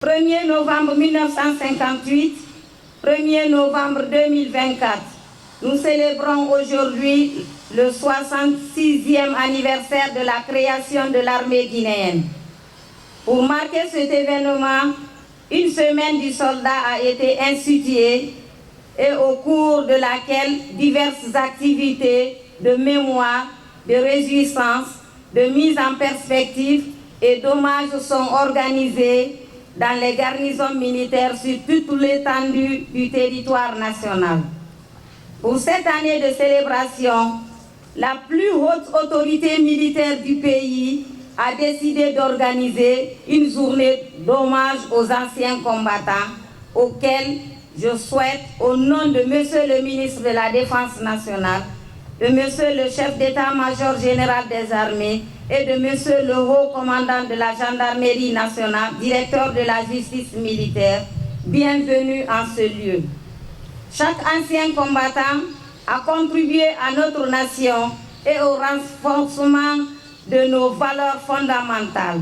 1er novembre 1958, 1er novembre 2024, nous célébrons aujourd'hui le 66e anniversaire de la création de l'armée guinéenne. Pour marquer cet événement, une semaine du soldat a été instituée et au cours de laquelle diverses activités de mémoire, de réjouissance, de mise en perspective et d'hommage sont organisées dans les garnisons militaires sur toute l'étendue du territoire national. Pour cette année de célébration, la plus haute autorité militaire du pays a décidé d'organiser une journée d'hommage aux anciens combattants, auxquels je souhaite, au nom de Monsieur le ministre de la Défense nationale, de Monsieur le chef d'état-major général des armées et de Monsieur le haut commandant de la gendarmerie nationale, directeur de la justice militaire, bienvenue en ce lieu. Chaque ancien combattant a contribué à notre nation et au renforcement de nos valeurs fondamentales.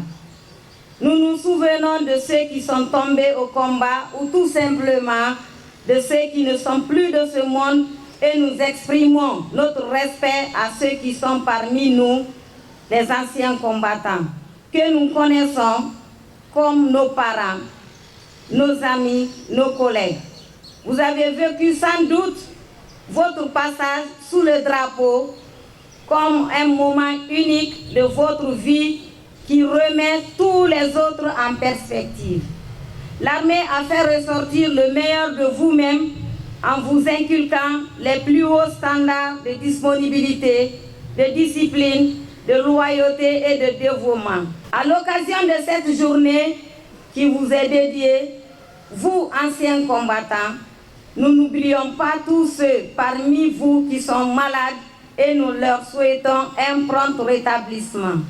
Nous nous souvenons de ceux qui sont tombés au combat ou tout simplement de ceux qui ne sont plus de ce monde et nous exprimons notre respect à ceux qui sont parmi nous, les anciens combattants, que nous connaissons comme nos parents, nos amis, nos collègues. Vous avez vécu sans doute votre passage sous le drapeau comme un moment unique de votre vie qui remet tous les autres en perspective. L'armée a fait ressortir le meilleur de vous-même en vous inculquant les plus hauts standards de disponibilité, de discipline, de loyauté et de dévouement. À l'occasion de cette journée qui vous est dédiée, vous, anciens combattants, nous n'oublions pas tous ceux parmi vous qui sont malades et nous leur souhaitons un prompt rétablissement.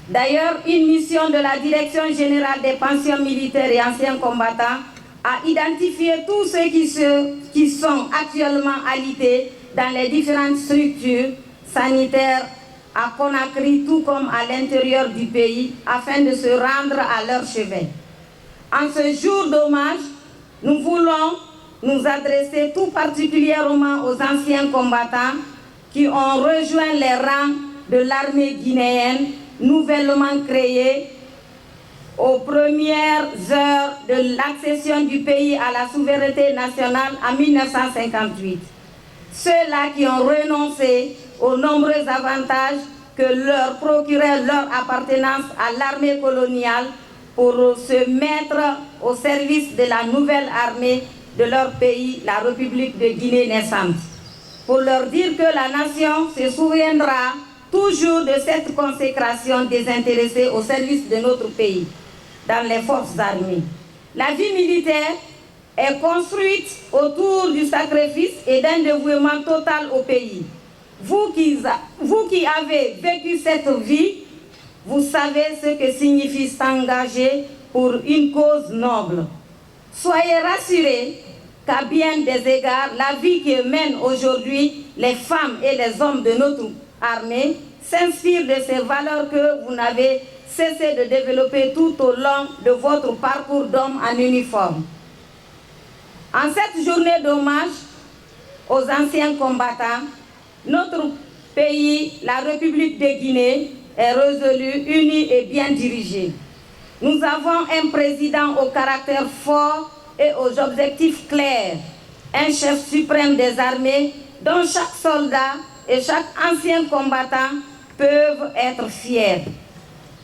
D'ailleurs, une mission de la Direction générale des pensions militaires et anciens combattants a identifié tous ceux qui sont actuellement alités dans les différentes structures sanitaires à Conakry, tout comme à l'intérieur du pays, afin de se rendre à leur chevet. En ce jour d'hommage, nous voulons nous adresser tout particulièrement aux anciens combattants qui ont rejoint les rangs de l'armée guinéenne nouvellement créée aux premières heures de l'accession du pays à la souveraineté nationale en 1958. Ceux-là qui ont renoncé aux nombreux avantages que leur procurait leur appartenance à l'armée coloniale pour se mettre au service de la nouvelle armée de leur pays, la République de Guinée naissante. Pour leur dire que la nation se souviendra toujours de cette consécration désintéressée au service de notre pays dans les forces armées. La vie militaire est construite autour du sacrifice et d'un dévouement total au pays. Vous qui avez vécu cette vie, vous savez ce que signifie s'engager pour une cause noble. Soyez rassurés qu'à bien des égards, la vie que mènent aujourd'hui les femmes et les hommes de notre armée s'inspire de ces valeurs que vous n'avez cessé de développer tout au long de votre parcours d'homme en uniforme. En cette journée d'hommage aux anciens combattants, notre pays, la République de Guinée, est résolu, uni et bien dirigé. Nous avons un président au caractère fort et aux objectifs clairs, un chef suprême des armées dont chaque soldat et chaque ancien combattant peuvent être fiers.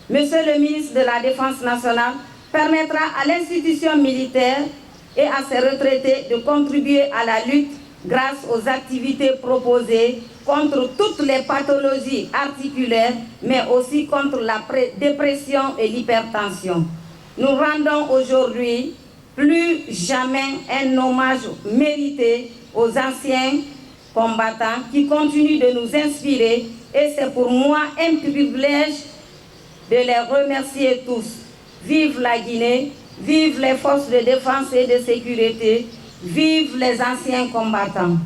Monsieur le ministre de la Défense nationale permettra à l'institution militaire et à ses retraités de contribuer à la lutte grâce aux activités proposées contre toutes les pathologies articulaires, mais aussi contre la dépression et l'hypertension. Nous rendons aujourd'hui plus jamais un hommage mérité aux anciens combattants qui continuent de nous inspirer et c'est pour moi un privilège de les remercier tous. Vive la Guinée, vive les forces de défense et de sécurité, vive les anciens combattants.